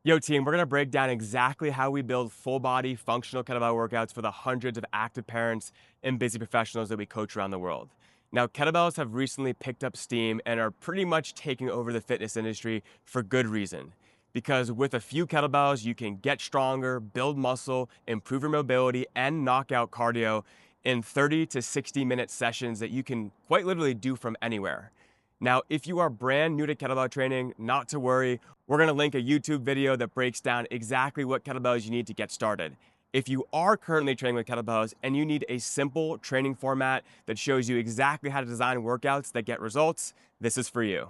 Yo team, we're gonna break down exactly how we build full body functional kettlebell workouts for the hundreds of active parents and busy professionals that we coach around the world. Now, kettlebells have recently picked up steam and are pretty much taking over the fitness industry for good reason. Because with a few kettlebells, you can get stronger, build muscle, improve your mobility, and knock out cardio in 30 to 60-minute sessions that you can quite literally do from anywhere. Now, if you are brand new to kettlebell training, not to worry, we're gonna link a YouTube video that breaks down exactly what kettlebells you need to get started. If you are currently training with kettlebells and you need a simple training format that shows you exactly how to design workouts that get results, this is for you.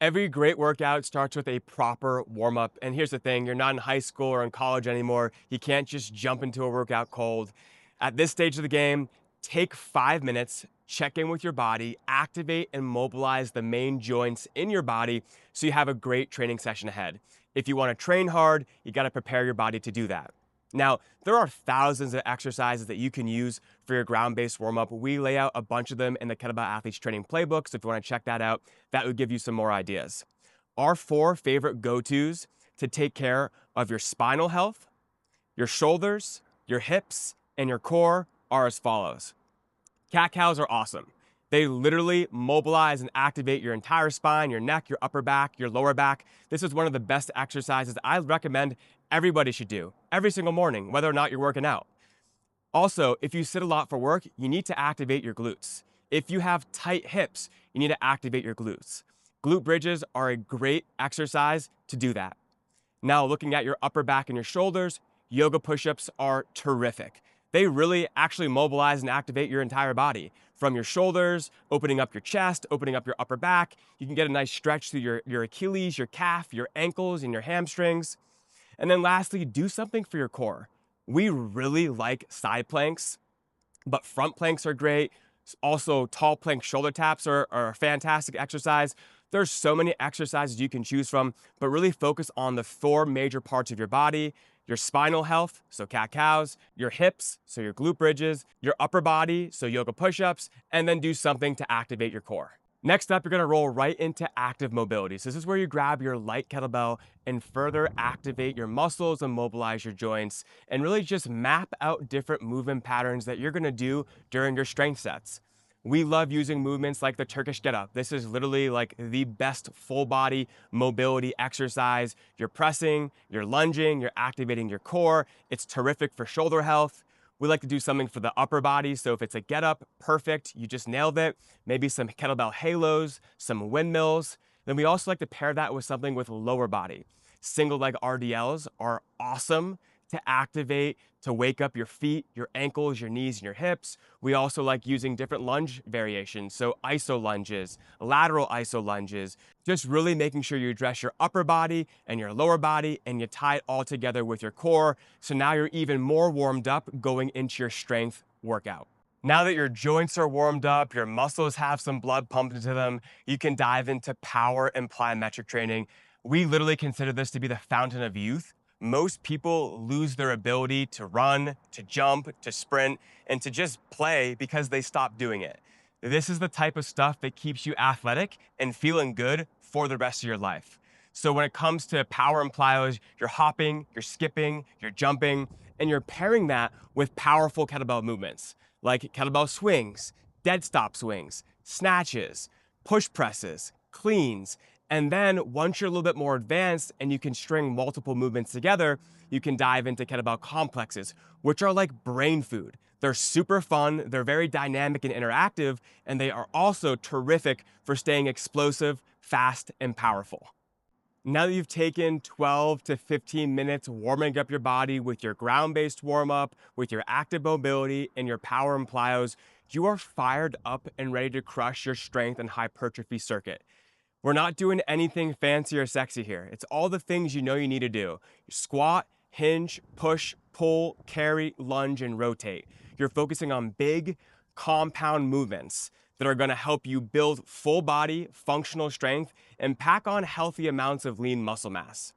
Every great workout starts with a proper warm up. And here's the thing, you're not in high school or in college anymore. You can't just jump into a workout cold. At this stage of the game, take 5 minutes, check in with your body, activate and mobilize the main joints in your body so you have a great training session ahead. If you want to train hard, you got to prepare your body to do that. Now, there are thousands of exercises that you can use for your ground-based warm-up. We lay out a bunch of them in the Kettlebell Athletes Training Playbook, so if you want to check that out, that would give you some more ideas. Our 4 favorite go-tos to take care of your spinal health, your shoulders, your hips, and your core are as follows. Cat cows are awesome. They literally mobilize and activate your entire spine, your neck, your upper back, your lower back. This is one of the best exercises I recommend everybody should do every single morning, whether or not you're working out. Also, if you sit a lot for work, you need to activate your glutes. If you have tight hips, you need to activate your glutes. Glute bridges are a great exercise to do that. Now, looking at your upper back and your shoulders, yoga push-ups are terrific. They really actually mobilize and activate your entire body. From your shoulders, opening up your chest, opening up your upper back. You can get a nice stretch through your Achilles, your calf, your ankles, and your hamstrings. And then lastly, do something for your core. We really like side planks, but front planks are great. Also, tall plank shoulder taps are a fantastic exercise. There's so many exercises you can choose from, but really focus on the 4 major parts of your body: your spinal health, so cat cows, your hips, so your glute bridges, your upper body, so yoga push-ups, and then do something to activate your core. Next up, you're gonna roll right into active mobility. So this is where you grab your light kettlebell and further activate your muscles and mobilize your joints and really just map out different movement patterns that you're gonna do during your strength sets. We love using movements like the Turkish get-up. This is literally like the best full body mobility exercise. You're pressing, you're lunging, you're activating your core. It's terrific for shoulder health. We like to do something for the upper body. So if it's a get-up, perfect, you just nailed it. Maybe some kettlebell halos, some windmills. Then we also like to pair that with something with lower body. Single leg RDLs are awesome to activate, to wake up your feet, your ankles, your knees, and your hips. We also like using different lunge variations. So iso lunges, lateral iso lunges, just really making sure you address your upper body and your lower body and you tie it all together with your core. So now you're even more warmed up going into your strength workout. Now that your joints are warmed up, your muscles have some blood pumped into them, you can dive into power and plyometric training. We literally consider this to be the fountain of youth. Most people lose their ability to run, to jump, to sprint, and to just play because they stop doing it. This is the type of stuff that keeps you athletic and feeling good for the rest of your life. So when it comes to power and plyos, you're hopping, you're skipping, you're jumping, and you're pairing that with powerful kettlebell movements like kettlebell swings, dead stop swings, snatches, push presses, cleans. And then once you're a little bit more advanced and you can string multiple movements together, you can dive into kettlebell complexes, which are like brain food. They're super fun, they're very dynamic and interactive, and they are also terrific for staying explosive, fast, and powerful. Now that you've taken 12 to 15 minutes warming up your body with your ground-based warm-up, with your active mobility, and your power and plyos, you are fired up and ready to crush your strength and hypertrophy circuit. We're not doing anything fancy or sexy here. It's all the things you know you need to do. Squat, hinge, push, pull, carry, lunge, and rotate. You're focusing on big, compound movements that are gonna help you build full body, functional strength, and pack on healthy amounts of lean muscle mass.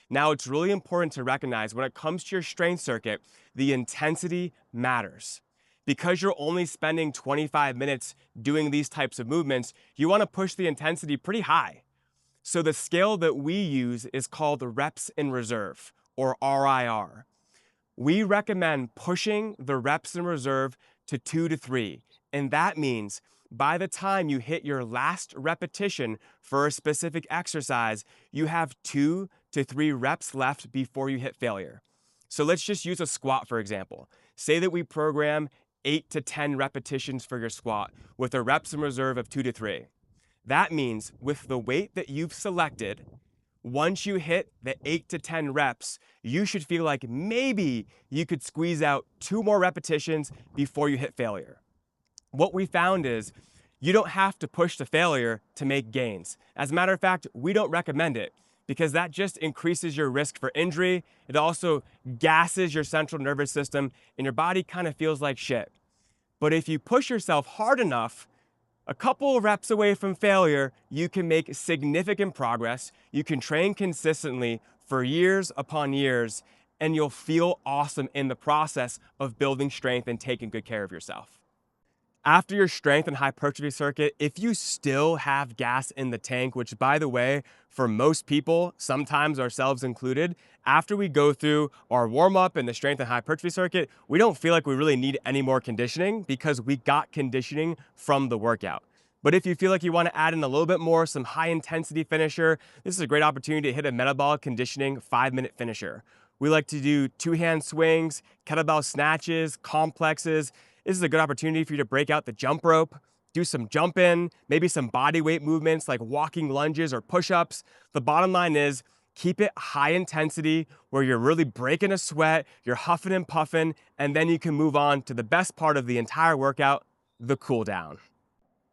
Now, it's really important to recognize when it comes to your strength circuit, the intensity matters. Because you're only spending 25 minutes doing these types of movements, you wanna push the intensity pretty high. So the scale that we use is called the reps in reserve, or RIR. We recommend pushing the reps in reserve to 2 to 3. And that means by the time you hit your last repetition for a specific exercise, you have 2 to 3 reps left before you hit failure. So let's just use a squat, for example. Say that we program 8 to 10 repetitions for your squat with a reps in reserve of 2 to 3. That means with the weight that you've selected, once you hit the 8 to 10 reps, you should feel like maybe you could squeeze out 2 more repetitions before you hit failure. What we found is you don't have to push to failure to make gains. As a matter of fact, we don't recommend it because that just increases your risk for injury. It also gasses your central nervous system and your body kind of feels like shit. But if you push yourself hard enough, a couple of reps away from failure, you can make significant progress. You can train consistently for years upon years, and you'll feel awesome in the process of building strength and taking good care of yourself. After your strength and hypertrophy circuit, if you still have gas in the tank, which by the way, for most people, sometimes ourselves included, after we go through our warm up and the strength and hypertrophy circuit, we don't feel like we really need any more conditioning because we got conditioning from the workout. But if you feel like you want to add in a little bit more, some high intensity finisher, this is a great opportunity to hit a metabolic conditioning 5-minute finisher. We like to do 2-hand swings, kettlebell snatches, complexes. This is a good opportunity for you to break out the jump rope, do some jump in, maybe some body weight movements like walking lunges or push-ups. The bottom line is keep it high intensity where you're really breaking a sweat, you're huffing and puffing, and then you can move on to the best part of the entire workout, the cool down.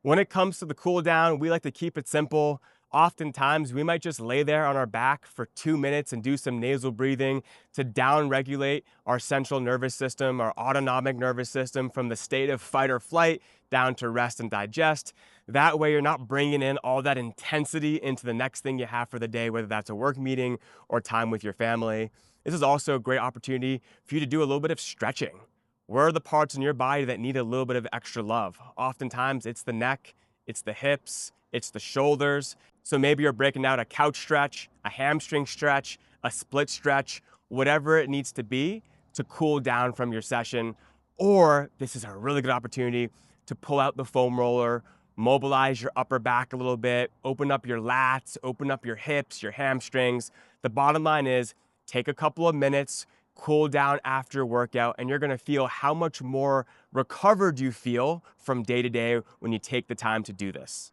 When it comes to the cool down, we like to keep it simple. Oftentimes, we might just lay there on our back for 2 minutes and do some nasal breathing to down regulate our central nervous system, our autonomic nervous system from the state of fight or flight down to rest and digest. That way, you're not bringing in all that intensity into the next thing you have for the day, whether that's a work meeting or time with your family. This is also a great opportunity for you to do a little bit of stretching. Where are the parts in your body that need a little bit of extra love? Oftentimes, it's the neck, it's the hips, it's the shoulders. So maybe you're breaking out a couch stretch, a hamstring stretch, a split stretch, whatever it needs to be to cool down from your session. Or this is a really good opportunity to pull out the foam roller, mobilize your upper back a little bit, open up your lats, open up your hips, your hamstrings. The bottom line is take a couple of minutes, cool down after your workout, and you're gonna feel how much more recovered you feel from day to day when you take the time to do this.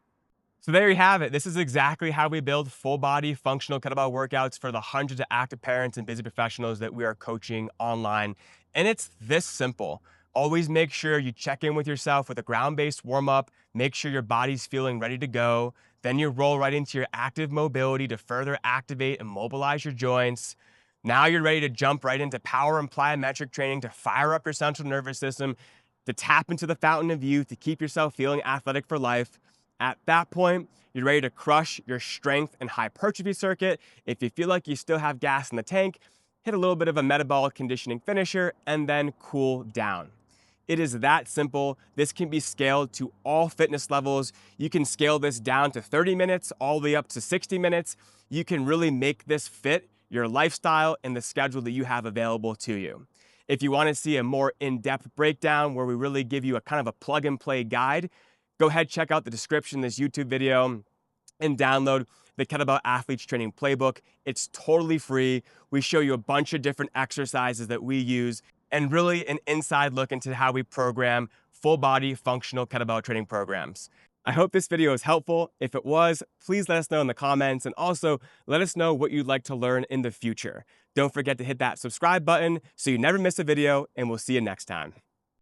So there you have it. This is exactly how we build full body functional kettlebell workouts for the hundreds of active parents and busy professionals that we are coaching online. And it's this simple. Always make sure you check in with yourself with a ground-based warm-up, make sure your body's feeling ready to go. Then you roll right into your active mobility to further activate and mobilize your joints. Now you're ready to jump right into power and plyometric training to fire up your central nervous system, to tap into the fountain of youth, to keep yourself feeling athletic for life. At that point, you're ready to crush your strength and hypertrophy circuit. If you feel like you still have gas in the tank, hit a little bit of a metabolic conditioning finisher and then cool down. It is that simple. This can be scaled to all fitness levels. You can scale this down to 30 minutes, all the way up to 60 minutes. You can really make this fit your lifestyle and the schedule that you have available to you. If you want to see a more in-depth breakdown where we really give you a kind of a plug-and-play guide, go ahead, check out the description of this YouTube video and download the Kettlebell Athletes Training Playbook. It's totally free. We show you a bunch of different exercises that we use and really an inside look into how we program full body functional kettlebell training programs. I hope this video is helpful. If it was, please let us know in the comments and also let us know what you'd like to learn in the future. Don't forget to hit that subscribe button so you never miss a video, and we'll see you next time.